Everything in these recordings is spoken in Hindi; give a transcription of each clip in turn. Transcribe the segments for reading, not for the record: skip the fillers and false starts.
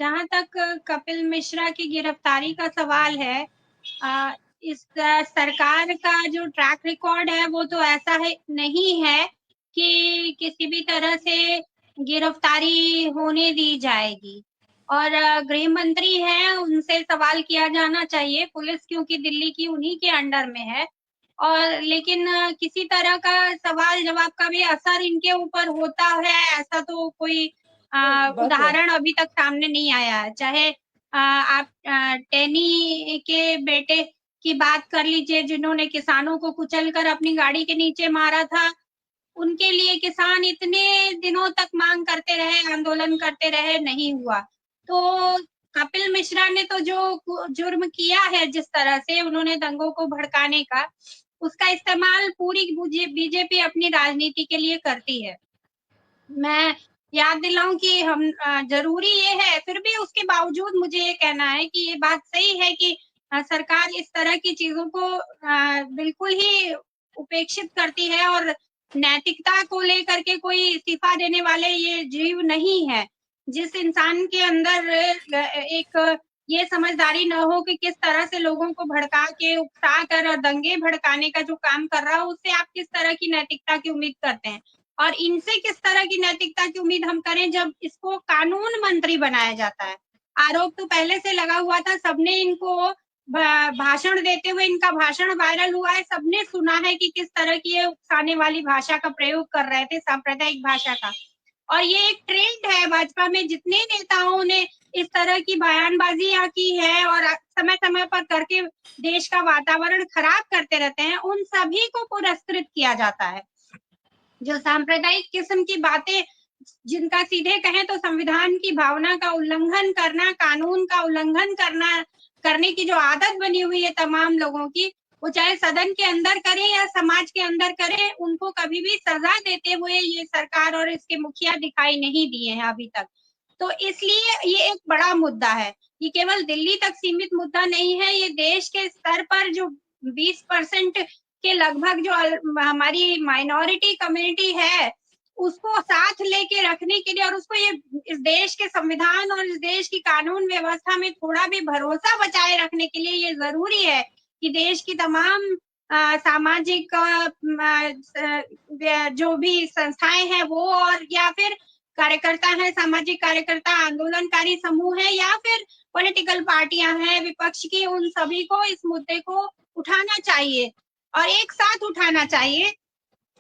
जहाँ तक कपिल मिश्रा की गिरफ्तारी का सवाल है, इस सरकार का जो ट्रैक रिकॉर्ड है वो तो ऐसा है नहीं है कि किसी भी तरह से गिरफ्तारी होने दी जाएगी। और गृह मंत्री हैं, उनसे सवाल किया जाना चाहिए। पुलिस क्योंकि दिल्ली की उन्हीं के अंडर में है, और लेकिन किसी तरह का सवाल जवाब का भी असर इनके ऊपर होता है, ऐसा तो कोई सही बात है। उदाहरण अभी तक सामने नहीं आया है। चाहे आप टेनी के बेटे की बात कर लीजिए, जिन्होंने किसानों को कुचलकर अपनी गाड़ी के नीचे मारा था। उनके लिए किसान इतने दिनों तक मांग करते रहे, आंदोलन करते रहे, नहीं हुआ। तो कपिल मिश्रा ने तो जो जुर्म किया है, जिस तरह से उन्होंने दंगों को भड़काने का, उसका इस्तेमाल पूरी बीजेपी अपनी राजनीति के लिए करती है। मैं याद दिलाऊं कि हम जरूरी ये है, फिर भी उसके बावजूद मुझे ये कहना है कि ये बात सही है कि सरकार इस तरह की चीजों को बिल्कुल ही उपेक्षित करती है, और नैतिकता को लेकर के कोई इस्तीफा देने वाले ये जीव नहीं है। जिस इंसान के अंदर एक ये समझदारी न हो कि किस तरह से लोगों को भड़का के, उकसा कर और दंगे भड़काने का जो काम कर रहा हो, उससे आप किस तरह की नैतिकता की उम्मीद करते हैं? और इनसे किस तरह की नैतिकता की उम्मीद हम करें जब इसको कानून मंत्री बनाया जाता है? आरोप तो पहले से लगा हुआ था, सबने इनको भाषण देते हुए, इनका भाषण वायरल हुआ है, सबने सुना है कि किस तरह की ये उकसाने वाली भाषा का प्रयोग कर रहे थे, सांप्रदायिक भाषा का। और ये एक ट्रेंड है भाजपा में, जितने नेताओं ने इस तरह की बयानबाजियां की है और समय समय पर करके देश का वातावरण खराब करते रहते हैं, उन सभी को पुरस्कृत किया जाता है। जो सांप्रदायिक किस्म की बातें, जिनका सीधे कहें तो संविधान की भावना का उल्लंघन करना, कानून का उल्लंघन करने की जो आदत बनी हुई है तमाम लोगों की, वो चाहे सदन के अंदर करें या समाज के अंदर करें, उनको कभी भी सजा देते हुए ये सरकार और इसके मुखिया दिखाई नहीं दिए हैं अभी तक। तो इसलिए ये एक बड़ा मुद्दा है। ये केवल दिल्ली तक सीमित मुद्दा नहीं है, ये देश के स्तर पर जो 20% के लगभग जो हमारी माइनॉरिटी कम्युनिटी है, उसको साथ लेके रखने के लिए, और उसको ये इस देश के संविधान और इस देश की कानून व्यवस्था में थोड़ा भी भरोसा बचाए रखने के लिए ये जरूरी है कि देश की तमाम सामाजिक जो भी संस्थाएं हैं वो, और या फिर कार्यकर्ता हैं, सामाजिक कार्यकर्ता, आंदोलनकारी समूह है, या फिर पॉलिटिकल पार्टियां हैं विपक्ष की, उन सभी को इस मुद्दे को उठाना चाहिए और एक साथ उठाना चाहिए।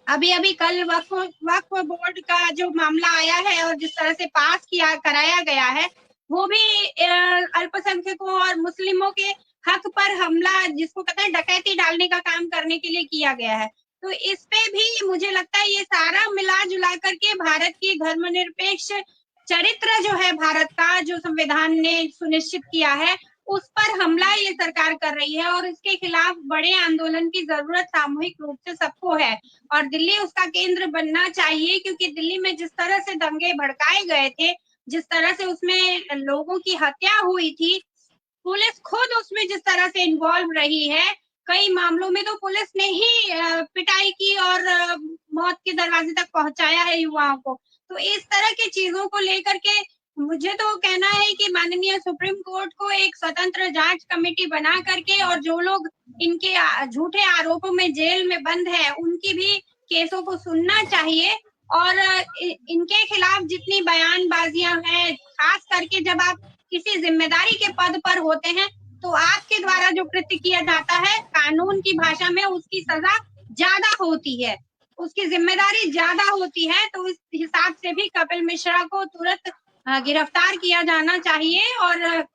अभी अभी कल वक्फ बोर्ड का जो मामला आया है और जिस तरह से पास किया कराया गया है, वो भी अल्पसंख्यकों और मुस्लिमों के हक पर हमला, जिसको कहते हैं डकैती डालने का काम करने के लिए किया गया है। तो इस पे भी मुझे लगता है ये सारा मिला जुला करके भारत की धर्मनिरपेक्ष चरित्र जो है, भारत का जो संविधान ने सुनिश्चित किया है, उस पर हमला ये सरकार कर रही है, और इसके खिलाफ बड़े आंदोलन की जरूरत सामूहिक रूप से सबको है। और दिल्ली उसका केंद्र बनना चाहिए, क्योंकि दिल्ली में जिस तरह से दंगे भड़काए गए थे, जिस तरह से उसमें लोगों की हत्या हुई थी, पुलिस खुद उसमें जिस तरह से इन्वॉल्व रही है, कई मामलों में तो पुलिस ने ही पिटाई की और मौत के दरवाजे तक पहुंचाया है युवाओं को। तो इस तरह की चीजों को लेकर के मुझे तो कहना है कि माननीय सुप्रीम कोर्ट को एक स्वतंत्र जांच कमेटी बना करके, और जो लोग इनके झूठे आरोपों में जेल में बंद है, उनकी भी केसों को सुनना चाहिए। और इनके खिलाफ जितनी बयानबाजियां हैं, खास करके जब आप किसी जिम्मेदारी के पद पर होते हैं, तो आपके द्वारा जो कृत्य किया जाता है, कानून की भाषा में उसकी सजा ज्यादा होती है, उसकी जिम्मेदारी ज्यादा होती है। तो इस हिसाब से भी कपिल मिश्रा को तुरंत गिरफ्तार किया जाना चाहिए, और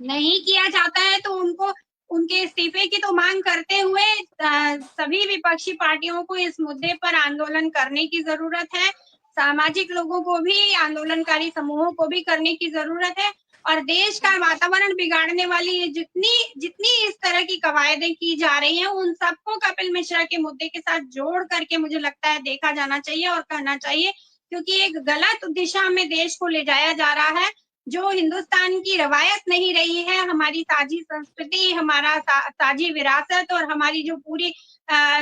नहीं किया जाता है तो उनको उनके इस्तीफे की तो मांग करते हुए सभी विपक्षी पार्टियों को इस मुद्दे पर आंदोलन करने की जरूरत है। सामाजिक लोगों को भी, आंदोलनकारी समूहों को भी करने की जरूरत है। और देश का वातावरण बिगाड़ने वाली जितनी जितनी इस तरह की कवायदें की जा रही हैं, उन सबको कपिल मिश्रा के मुद्दे के साथ जोड़ करके मुझे लगता है देखा जाना चाहिए और कहना चाहिए, क्योंकि एक गलत दिशा में देश को ले जाया जा रहा है, जो हिंदुस्तान की रवायत नहीं रही है, हमारी साझी संस्कृति, हमारा साझी विरासत, और हमारी जो पूरी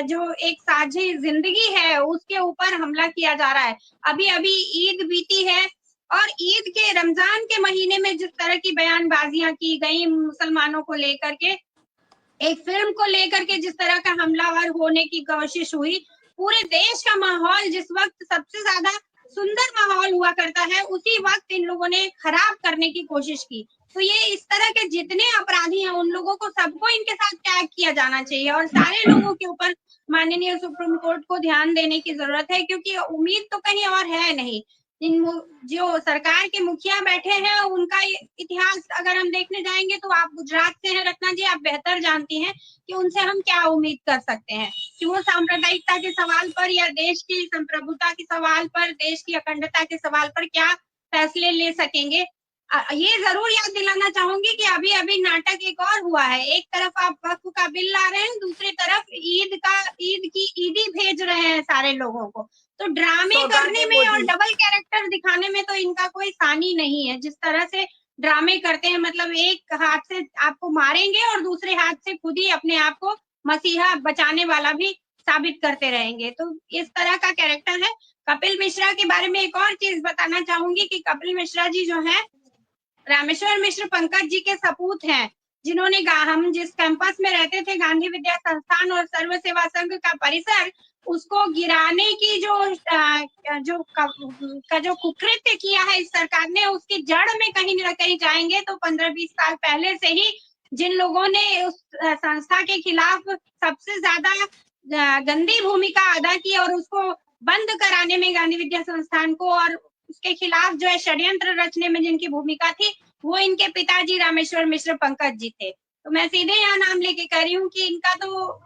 जो एक साझी जिंदगी है, उसके ऊपर हमला किया जा रहा है। अभी अभी ईद बीती है, और ईद के रमजान के महीने में जिस तरह की बयानबाजियां की गई मुसलमानों को लेकर के, एक फिल्म को लेकर के जिस तरह का हमलावर होने की कोशिश हुई, पूरे देश का माहौल जिस वक्त सबसे ज्यादा सुंदर माहौल हुआ करता है उसी वक्त इन लोगों ने खराब करने की कोशिश की। तो ये इस तरह के जितने अपराधी हैं उन लोगों को सबको इनके साथ टैग किया जाना चाहिए और सारे लोगों के ऊपर माननीय सुप्रीम कोर्ट को ध्यान देने की जरूरत है, क्योंकि उम्मीद तो कहीं और है नहीं। इन जो सरकार के मुखिया बैठे हैं उनका इतिहास अगर हम देखने जाएंगे तो आप गुजरात से हैं रत्ना जी, आप बेहतर जानती हैं कि उनसे हम क्या उम्मीद कर सकते हैं कि वो सांप्रदायिकता के सवाल पर या देश की संप्रभुता के सवाल पर, देश की अखंडता के सवाल पर क्या फैसले ले सकेंगे। ये जरूर याद दिलाना चाहूंगी कि अभी अभी नाटक एक और हुआ है। एक तरफ आप वक्फ का बिल ला रहे हैं, दूसरी तरफ ईद की ईदी भेज रहे हैं सारे लोगों को। तो ड्रामे करने में और डबल कैरेक्टर दिखाने में तो इनका कोई सानी नहीं है। जिस तरह से ड्रामे करते हैं, मतलब एक हाथ से आपको मारेंगे और दूसरे हाथ से खुद ही अपने आप को मसीहा बचाने वाला भी साबित करते रहेंगे। तो इस तरह का कैरेक्टर है। कपिल मिश्रा के बारे में एक और चीज बताना चाहूंगी कि कपिल मिश्रा जी जो है रामेश्वर मिश्र पंकज जी के सपूत हैं, जिन्होंने हम जिस कैंपस में रहते थे गांधी विद्या संस्थान और सर्व सेवा संघ का परिसर, उसको गिराने की जो कुकृत्य किया है इस सरकार ने, उसकी जड़ में कहीं न कहीं जाएंगे तो 15-20 साल पहले से ही जिन लोगों ने उस संस्था के खिलाफ सबसे ज्यादा गंदी भूमिका अदा की और उसको बंद कराने में गांधी विद्या संस्थान को और उसके खिलाफ जो है षड्यंत्र रचने में जिनकी भूमिका थी, वो इनके पिताजी रामेश्वर मिश्र पंकज जी थे। तो मैं सीधे यहाँ नाम लेके कह रही हूँ कि इनका तो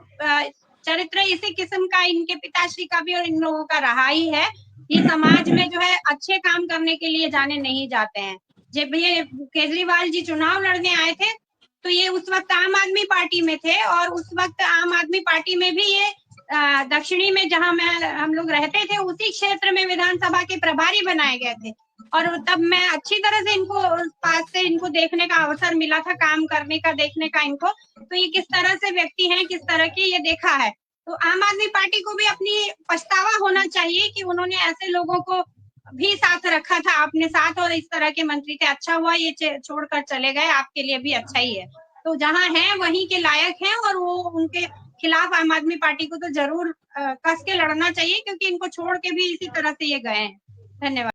चरित्र इसी किस्म का इनके पिताश्री का भी और इन लोगों का रहा ही है। ये समाज में जो है अच्छे काम करने के लिए जाने नहीं जाते हैं। जब ये केजरीवाल जी चुनाव लड़ने आए थे तो ये उस वक्त आम आदमी पार्टी में थे और उस वक्त आम आदमी पार्टी में भी ये दक्षिणी में जहां हम लोग रहते थे उसी क्षेत्र में विधानसभा के प्रभारी बनाए गए थे। और तब मैं अच्छी तरह से इनको पास से इनको देखने का अवसर मिला था, काम करने का, देखने का इनको। तो ये किस तरह से व्यक्ति हैं, किस तरह की, ये देखा है। तो आम आदमी पार्टी को भी अपनी पछतावा होना चाहिए कि उन्होंने ऐसे लोगों को भी साथ रखा था अपने साथ और इस तरह के मंत्री थे। अच्छा हुआ ये छोड़कर चले गए, आपके लिए भी अच्छा ही है। तो जहां हैं वहीं के लायक हैं और वो उनके खिलाफ आम आदमी पार्टी को तो जरूर कस के लड़ना चाहिए, क्योंकि इनको छोड़ के भी इसी तरह से ये गए हैं। धन्यवाद।